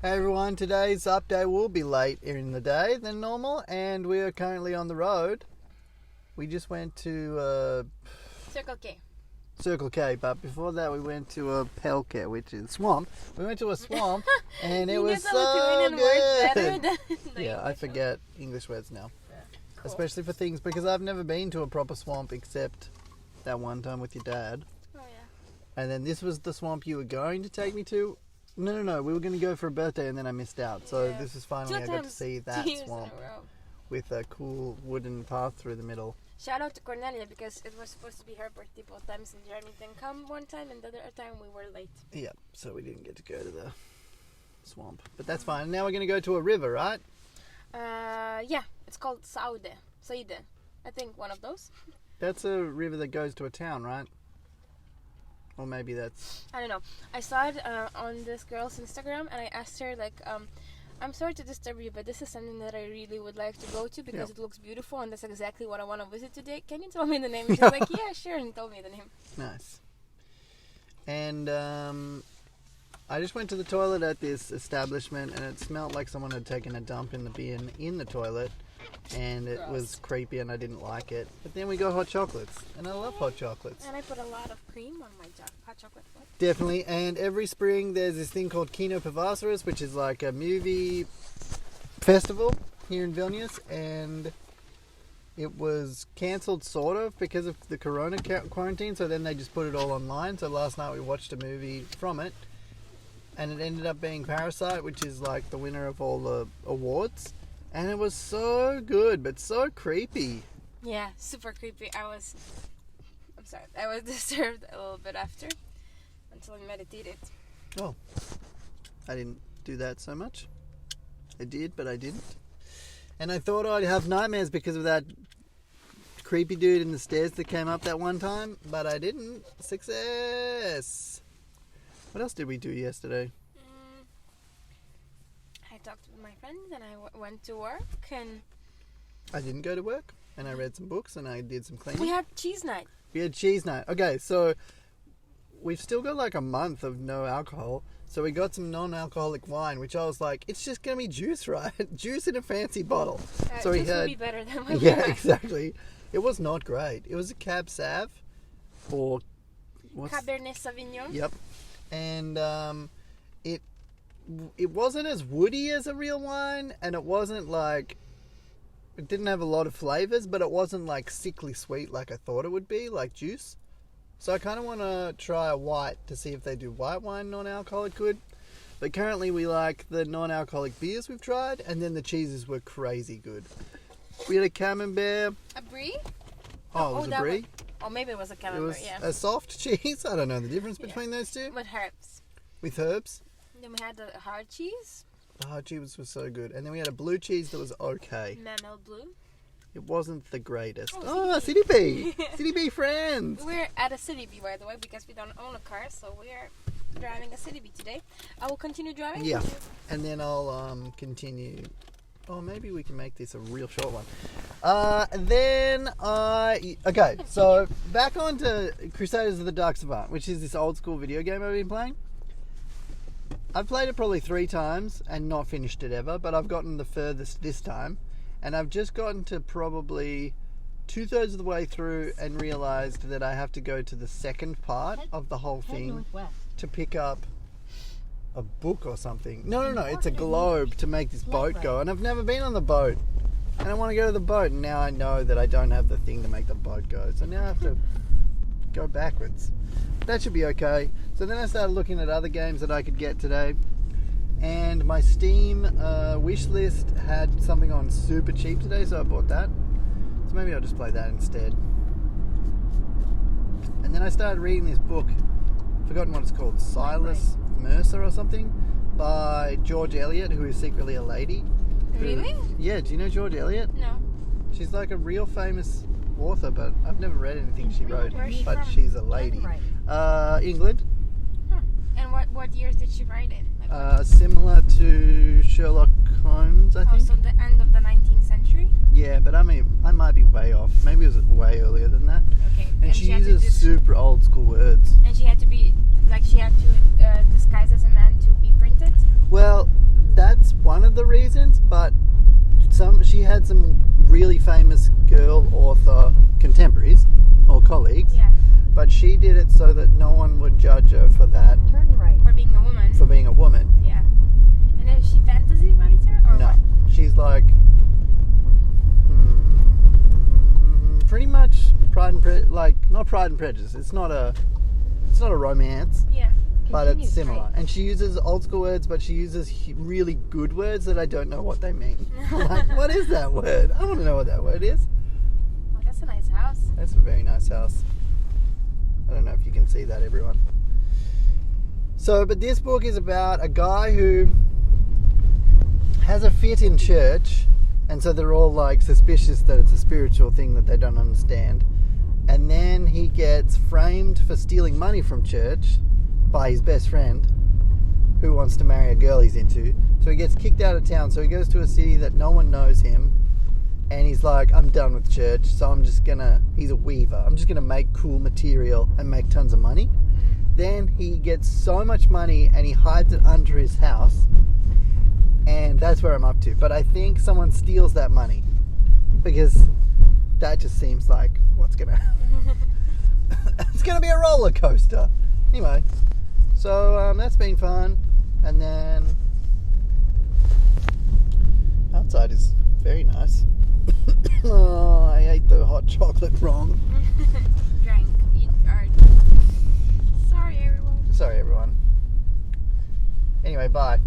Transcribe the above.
Hey everyone, today's update will be late in the day than normal, and we are currently on the road. We just went to Circle K, but before that we went to a Pelke, which is swamp. We went to a swamp, and it was so good. Yeah, I forget English words now, cool. Especially for things, because I've never been to a proper swamp except that one time with your dad. Oh yeah. And then this was the swamp you were going to take me to. No. We were going to go for a birthday and then I missed out. So yeah. This is finally I got to see that swamp with a cool wooden path through the middle. Shout out to Cornelia, because it was supposed to be her birthday both times and Jeremy didn't come one time and the other time we were late. Yeah, so we didn't get to go to the swamp. But that's fine. Now we're going to go to a river, right? Yeah, it's called Saide. I think one of those. That's a river that goes to a town, right? Or maybe that's... I don't know. I saw it on this girl's Instagram and I asked her, like, I'm sorry to disturb you, but this is something that I really would like to go to because it looks beautiful and that's exactly what I want to visit today. Can you tell me the name? She's like, yeah, sure, and told me the name. Nice. And I just went to the toilet at this establishment and it smelled like someone had taken a dump in the bin in the toilet. And it was creepy and I didn't like it. But then we got hot chocolates. And I love hot chocolates. And I put a lot of cream on my hot chocolate. What? Definitely. And every spring there's this thing called Kino Pavasaris, which is like a movie festival here in Vilnius. And it was cancelled sort of because of the corona quarantine. So then they just put it all online. So last night we watched a movie from it. And it ended up being Parasite, which is like the winner of all the awards. And it was so good, but so creepy. Yeah, super creepy. I was disturbed a little bit after, until I meditated. Oh, I didn't do that so much. I did, but I didn't. And I thought I'd have nightmares because of that creepy dude in the stairs that came up that one time, but I didn't. Success! What else did we do yesterday? I talked with my friends and I went to work and... I didn't go to work and I read some books and I did some cleaning. We had cheese night. Okay, so we've still got like a month of no alcohol. So we got some non-alcoholic wine, which I was like, it's just going to be juice, right? Juice in a fancy bottle. So juice would be better than my Yeah, exactly. It was not great. It was a Cab Sav or... Cabernet Sauvignon. Yep. And it wasn't as woody as a real wine, and it wasn't like... It didn't have a lot of flavours, but it wasn't like sickly sweet like I thought it would be, like juice. So I kind of want to try a white to see if they do white wine non-alcoholic good. But currently we like the non-alcoholic beers we've tried, and then the cheeses were crazy good. We had a camembert. A brie? Oh, it was a brie? Or maybe it was a camembert, It was a soft cheese. I don't know the difference between those two. With herbs. With herbs. Then we had the hard cheese. The hard cheese was so good. And then we had a blue cheese that was okay. Mamel blue. It wasn't the greatest. Oh, City B! City B friends! We're at a City B, by the way, because we don't own a car, so we're driving a City B today. I will continue driving. Yeah. And then I'll continue... Oh, maybe we can make this a real short one. Okay, so back on to Crusaders of the Dark Savant, which is this old school video game I've been playing. I've played it probably 3 times and not finished it ever, but I've gotten the furthest this time. And I've just gotten to probably 2/3 of the way through and realised that I have to go to the second part of the whole thing to pick up a book or something. No, it's a globe to make this boat go. And I've never been on the boat. And I want to go to the boat. And now I know that I don't have the thing to make the boat go. So now I have to go backwards. That should be okay. So then I started looking at other games that I could get today. And my Steam wish list had something on super cheap today, so I bought that. So maybe I'll just play that instead. And then I started reading this book. Forgotten what it's called. Silas Mercer or something, by George Eliot, who is secretly a lady. Really? Yeah, do you know George Eliot? No. She's like a real famous author, but I've never read anything she wrote. Where's she but from? she's a lady. England. Huh. And what years did she write it? Similar to Sherlock Holmes, I think. So the end of the 19th century? Yeah, but I mean, I might be way off. Maybe it was way earlier than that. Okay. And she uses super old school words. And she had to be, like, she had to disguise as a man to be printed? Well, of the reasons, but she had some really famous girl author contemporaries or colleagues. Yeah. But she did it so that no one would judge her for that. Turn right. For being a woman. For being a woman. Yeah. And is she fantasy writer or No. what? She's like pretty much not Pride and Prejudice. It's not a romance, Yeah. but it's Continue similar. straight. And she uses old school words, but she uses really good words that I don't know what they mean. Like, what is that word? I want to know what that word is. Well, that's a nice house. That's a very nice house. I don't know if you can see that, everyone. So, but this book is about a guy who has a fit in church, and so they're all like suspicious that it's a spiritual thing that they don't understand. And then he gets framed for stealing money from church by his best friend, who wants to marry a girl he's into. So he gets kicked out of town. So he goes to a city that no one knows him. And he's like, I'm done with church, so he's a weaver. I'm just going to make cool material and make tons of money. Then he gets so much money and he hides it under his house. And that's where I'm up to. But I think someone steals that money. Because that just seems like what's going to happen. It's going to be a roller coaster. Anyway, so that's been fun. And then outside is very nice. Oh, I ate the hot chocolate wrong. Drank. Sorry, everyone. Sorry, everyone. Anyway, bye.